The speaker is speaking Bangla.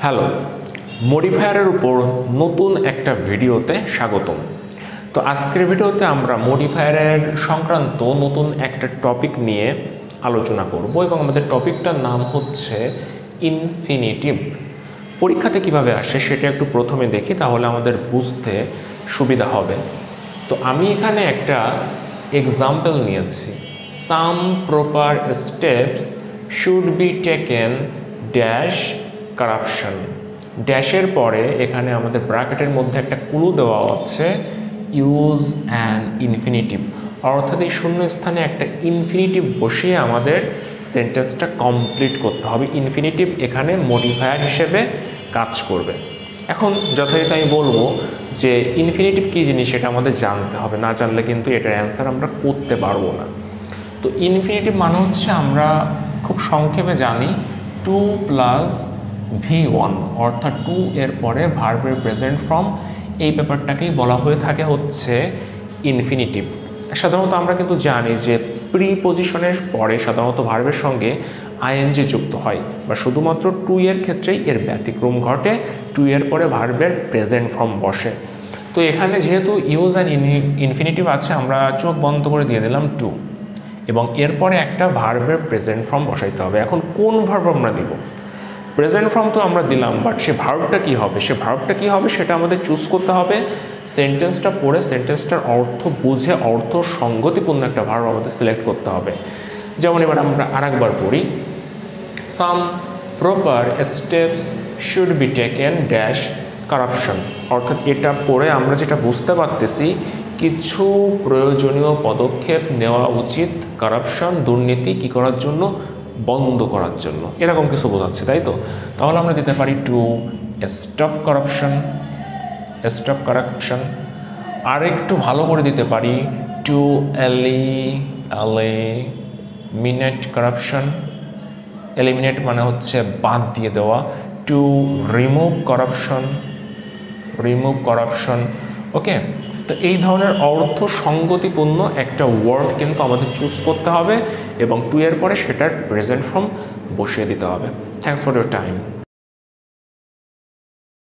হ্যালো, মডিফায়ারের উপর নতুন একটা ভিডিওতে স্বাগতম। তো আজকের ভিডিওতে আমরা মডিফায়ারের সংক্রান্ত নতুন একটা টপিক নিয়ে আলোচনা করব এবং আমাদের টপিকটার নাম হচ্ছে ইনফিনিটিভ। পরীক্ষাতে কিভাবে আসে সেটা একটু প্রথমে দেখি, তাহলে আমাদের বুঝতে সুবিধা হবে। তো আমি এখানে একটা এক্সাম্পল নিয়েছি, some proper steps should be taken dash corruption. ড্যাশের পরে এখানে আমাদের ব্র্যাকেটের মধ্যে একটা ক্লু দেওয়া আছে, ইউজ অ্যান ইনফিনিটিভ, অর্থাৎ এই শূন্য স্থানে একটা ইনফিনিটিভ বসিয়ে আমাদের সেন্টেন্সটা কমপ্লিট করতে হবে। ইনফিনিটিভ এখানে মডিফায়ার হিসেবে কাজ করবে। এখন যথাযথ আমি বলবো যে ইনফিনিটিভ কী জিনিস সেটা আমাদের জানতে হবে, না জানলে কিন্তু এটার অ্যান্সার আমরা করতে পারবো না। তো ইনফিনিটিভ মানে হচ্ছে, আমরা খুব সংক্ষেপে জানি, টু প্লাস V1, অর্থাৎ টু এর পরে ভার্বের প্রেজেন্ট ফর্ম, এই ব্যাপারটাকেই বলা হয়ে থাকে হচ্ছে ইনফিনিটিভ। সাধারণত আমরা কিন্তু জানি যে প্রিপজিশনের পরে সাধারণত ভার্বের সঙ্গে আইএনজি যুক্ত হয়, বা শুধুমাত্র টু এর ক্ষেত্রেই এর ব্যতিক্রম ঘটে, টু এর পরে ভার্বের প্রেজেন্ট ফর্ম বসে। তো এখানে যেহেতু ইউজ অ্যান্ড ইনফিনিটিভ আছে, আমরা চোখ বন্ধ করে দিয়ে দিলাম টু, এবং এরপরে একটা ভার্বের প্রেজেন্ট ফর্ম বসাইতে হবে। এখন কোন ভার্ব আমরা দিব? প্রেজেন্ট ফর্ম তো আমরা দিলাম, বাট সে ভার্বটা কী হবে, সেটা আমাদের চুজ করতে হবে। সেন্টেন্সটা পড়ে সেন্টেন্সটার অর্থ বুঝে অর্থ সঙ্গতিপূর্ণ একটা ভার্ব আমাদের সিলেক্ট করতে হবে। যেমন এবার আমরা আরেকবার পড়ি, some proper steps should be taken dash corruption, অর্থাৎ এটা পড়ে আমরা যেটা বুঝতে পারতেছি, কিছু প্রয়োজনীয় পদক্ষেপ নেওয়া উচিত কারাপশন, দুর্নীতি কী করার জন্য, বন্ধ করার জন্য, এরকম কিছু বোঝাচ্ছে, তাই তো? তাহলে আমরা দিতে পারি টু স্টপ কারাপশন। আর একটু ভালো করে দিতে পারি টু এলিমিনেট কারাপশন। এলিমিনেট মানে হচ্ছে বাদ দিয়ে দেওয়া। To remove corruption. ওকে, তো এই ধরনের অর্থ সঙ্গতিপূর্ণ একটা ওয়ার্ড কিন্তু আমাদের চুজ করতে হবে এবং টু এর পরে সেটার প্রেজেন্ট ফর্ম বসিয়ে দিতে হবে। Thanks for your time.